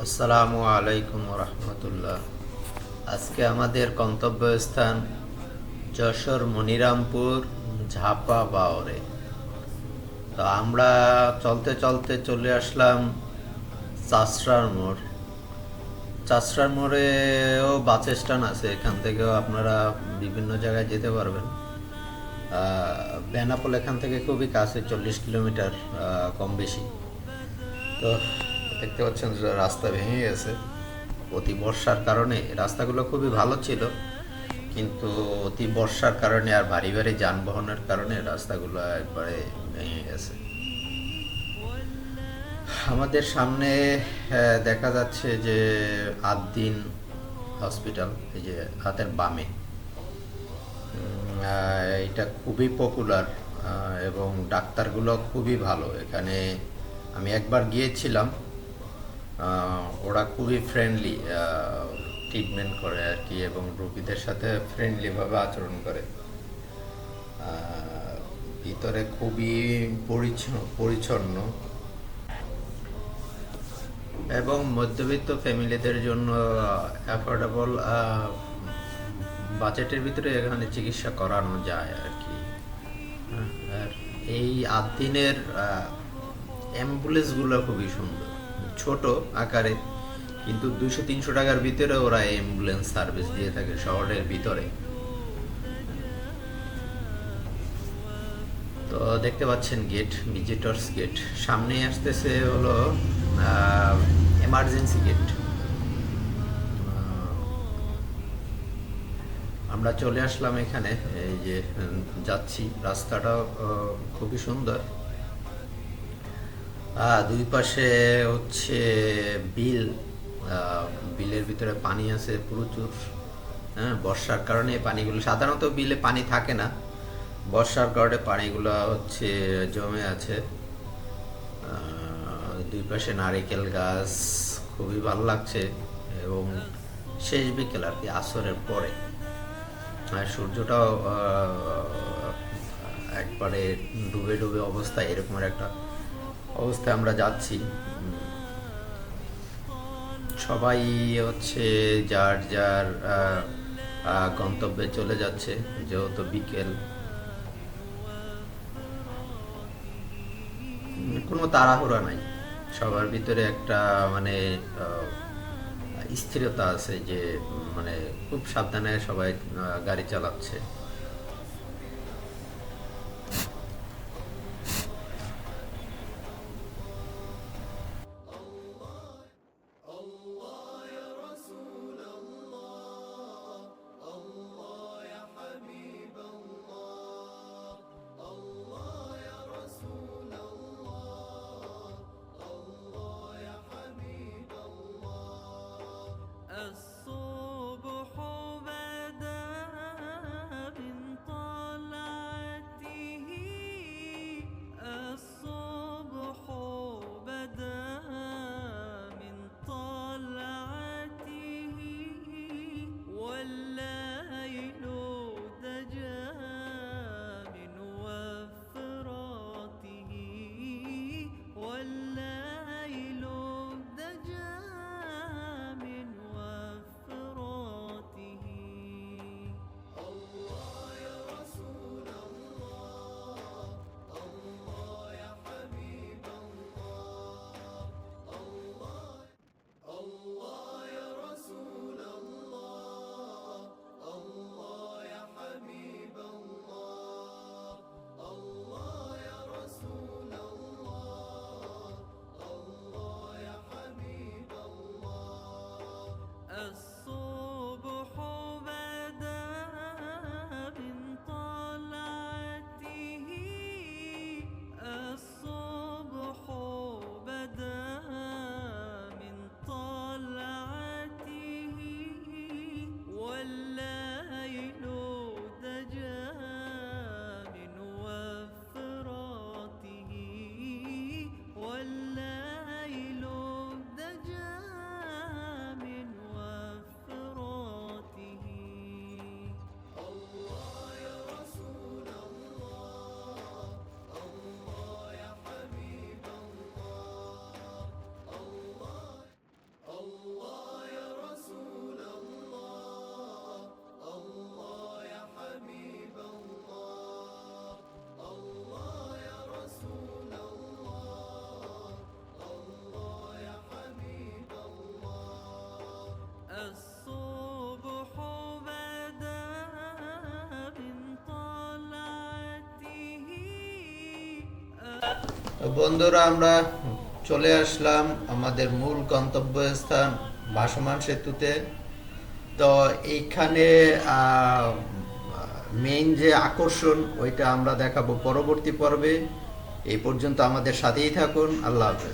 আসসালামু আলাইকুম রহমতুল্লাহ। আজকে আমাদের গন্তব্যস্থান যশোর মনিরামপুর ঝাপা বাওরে। তো আমরা চলতে চলতে চলে আসলাম চাষড়ার মোড়। চাষড়ার মোড়েও বাস স্ট্যান্ড আছে, এখান থেকেও আপনারা বিভিন্ন জায়গায় যেতে পারবেন। বেনাপোল এখান থেকে খুবই কাছে, 40 কিলোমিটার কম বেশি। তো দেখতে পাচ্ছেন যে রাস্তা ভেঙে গেছে অতি বর্ষার কারণে। রাস্তাগুলো খুবই ভালো ছিল, কিন্তু অতি বর্ষার কারণে আর ভারী ভারী যানবাহনের কারণে রাস্তাগুলো একবারে ভেঙে গেছে। আমাদের সামনে দেখা যাচ্ছে যে আদ্দিন হসপিটাল, এই যে হাতের বামে। এটা খুবই পপুলার এবং ডাক্তারগুলো খুবই ভালো এখানে। আমি একবার গিয়েছিলাম, ওরা খুবই ফ্রেন্ডলি ট্রিটমেন্ট করে আর কি, এবং রোগীদের সাথে ফ্রেন্ডলিভাবে আচরণ করে। ভিতরে খুবই পরিচ্ছন্ন এবং মধ্যবিত্ত ফ্যামিলিদের জন্য অ্যাফোর্ডেবল বাজেটের ভিতরে এখানে চিকিৎসা করানো যায় আর কি। আর এই আদ্দিনের অ্যাম্বুলেন্সগুলো খুবই সুন্দর, ছোট আকারে, কিন্তু 200-300 টাকার ভিতরে ওরা অ্যাম্বুলেন্স সার্ভিস দিয়ে থাকে শহরের ভিতরে। তো দেখতে পাচ্ছেন গেট, ভিজিটর্স গেট। সামনে আসতেছে হলো এমার্জেন্সি গেট। আমরা চলে আসলাম এখানে, এই যে যাচ্ছি। রাস্তাটাও খুবই সুন্দর। দুই পাশে হচ্ছে বিল। বিলের ভিতরে পানি আছে প্রচুর। হ্যাঁ, বর্ষার কারণে পানিগুলো, সাধারণত বিলে পানি থাকে না, বর্ষার কারণে পানিগুলো হচ্ছে জমে আছে। দুই পাশে নারিকেল গাছ, খুবই ভালো লাগছে। এবং শেষ বিকেল আর কি, আসরের পরে। আর সূর্যটাও একবারে ডুবে ডুবে অবস্থা, এরকম একটা অবস্থায় আমরা যাচ্ছি। সবাই হচ্ছে যার যার গন্তব্যে চলে যাচ্ছে, যেহেতু বিকেল। কোনো তাড়াহুড়া নাই, সবার ভিতরে একটা মানে স্থিরতা আছে, যে মানে খুব সাবধানে সবাই গাড়ি চালাচ্ছে। الصبح بدا তো বন্ধুরা, আমরা চলে আসলাম আমাদের মূল গন্তব্যস্থান ভাসমান সেতুতে। তো এইখানে মেইন যে আকর্ষণ ওইটা আমরা দেখাবো পরবর্তী পর্বে। এই পর্যন্ত আমাদের সাথেই থাকুন। আল্লাহ হাফেজ।